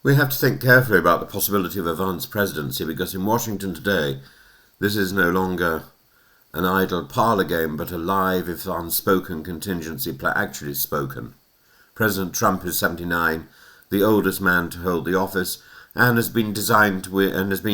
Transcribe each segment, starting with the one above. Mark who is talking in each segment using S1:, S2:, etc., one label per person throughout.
S1: We have to think carefully about the possibility of a Vance presidency, because in Washington today, this is no longer an idle parlour game, but a live, if unspoken, contingency play, actually spoken. President Trump is 79, the oldest man to hold the office, and has been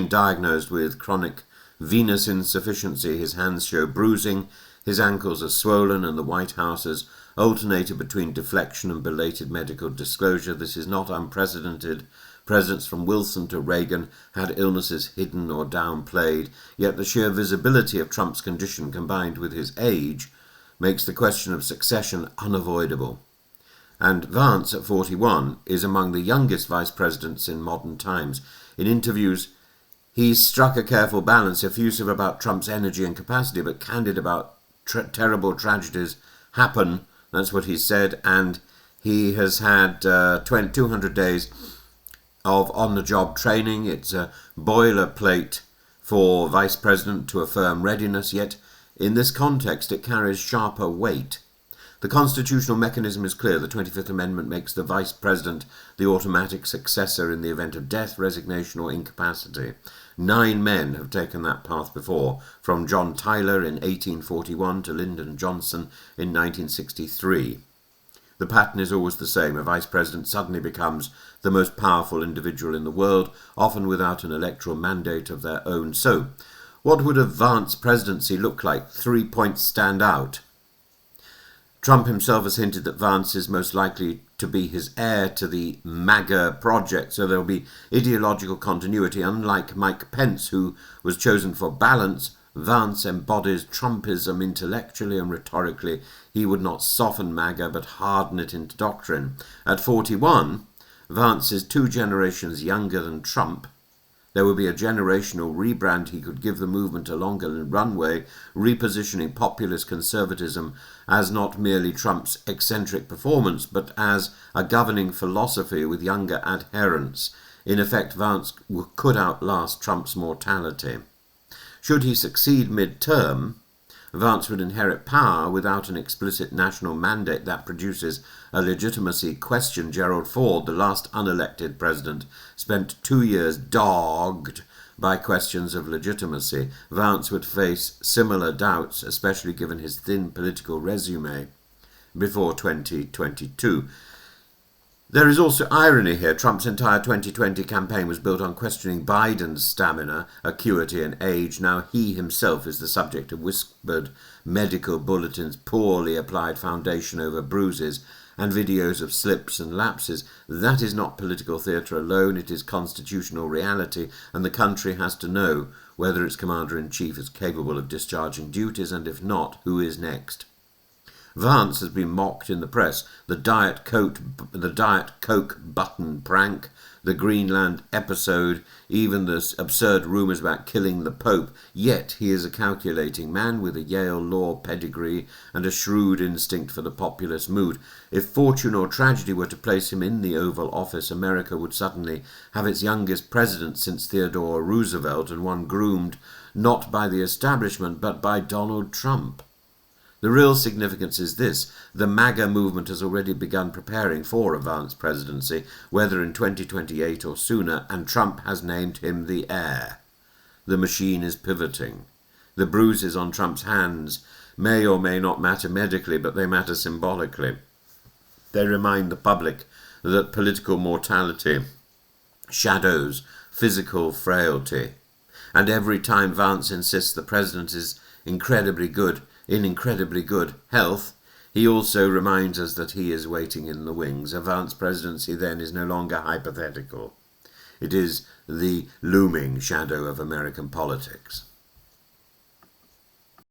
S1: diagnosed with chronic venous insufficiency. His hands show bruising, his ankles are swollen, and the White House has alternated between deflection and belated medical disclosure. This is not unprecedented. Presidents from Wilson to Reagan had illnesses hidden or downplayed, yet the sheer visibility of Trump's condition combined with his age makes the question of succession unavoidable. And Vance, at 41, is among the youngest vice presidents in modern times. In interviews, he's struck a careful balance, effusive about Trump's energy and capacity, but candid about terrible tragedies happen. That's what he said, and he has had 200 days of on-the-job training. It's a boilerplate for vice president to affirm readiness, yet in this context it carries sharper weight. The constitutional mechanism is clear. The 25th Amendment makes the vice president the automatic successor in the event of death, resignation, or incapacity. 9 men have taken that path before, from John Tyler in 1841 to Lyndon Johnson in 1963. The pattern is always the same. A vice president suddenly becomes the most powerful individual in the world, often without an electoral mandate of their own. So, what would a Vance presidency look like? 3 points stand out. Trump himself has hinted that Vance is most likely to be his heir to the MAGA project, so there will be ideological continuity. Unlike Mike Pence, who was chosen for balance, Vance embodies Trumpism intellectually and rhetorically. He would not soften MAGA, but harden it into doctrine. At 41, Vance is 2 generations younger than Trump. There will be a generational rebrand. He could give the movement a longer runway, repositioning populist conservatism as not merely Trump's eccentric performance, but as a governing philosophy with younger adherents. In effect, Vance could outlast Trump's mortality. Should he succeed mid-term, Vance would inherit power without an explicit national mandate that produces a legitimacy question. Gerald Ford, the last unelected president, spent 2 years dogged by questions of legitimacy. Vance would face similar doubts, especially given his thin political resume, before 2022. There is also irony here. Trump's entire 2020 campaign was built on questioning Biden's stamina, acuity, and age. Now he himself is the subject of whispered medical bulletins, poorly applied foundation over bruises, and videos of slips and lapses. That is not political theatre alone, it is constitutional reality, and the country has to know whether its commander-in-chief is capable of discharging duties, and if not, who is next. Vance has been mocked in the press. The Diet Coke button prank, the Greenland episode, even the absurd rumours about killing the Pope. Yet he is a calculating man with a Yale law pedigree and a shrewd instinct for the populist mood. If fortune or tragedy were to place him in the Oval Office, America would suddenly have its youngest president since Theodore Roosevelt, and one groomed not by the establishment but by Donald Trump. The real significance is this: the MAGA movement has already begun preparing for a Vance presidency, whether in 2028 or sooner, and Trump has named him the heir. The machine is pivoting. The bruises on Trump's hands may or may not matter medically, but they matter symbolically. They remind the public that political mortality shadows physical frailty. And every time Vance insists the president is in incredibly good health, he also reminds us that he is waiting in the wings. A Vance presidency then is no longer hypothetical. It is the looming shadow of American politics.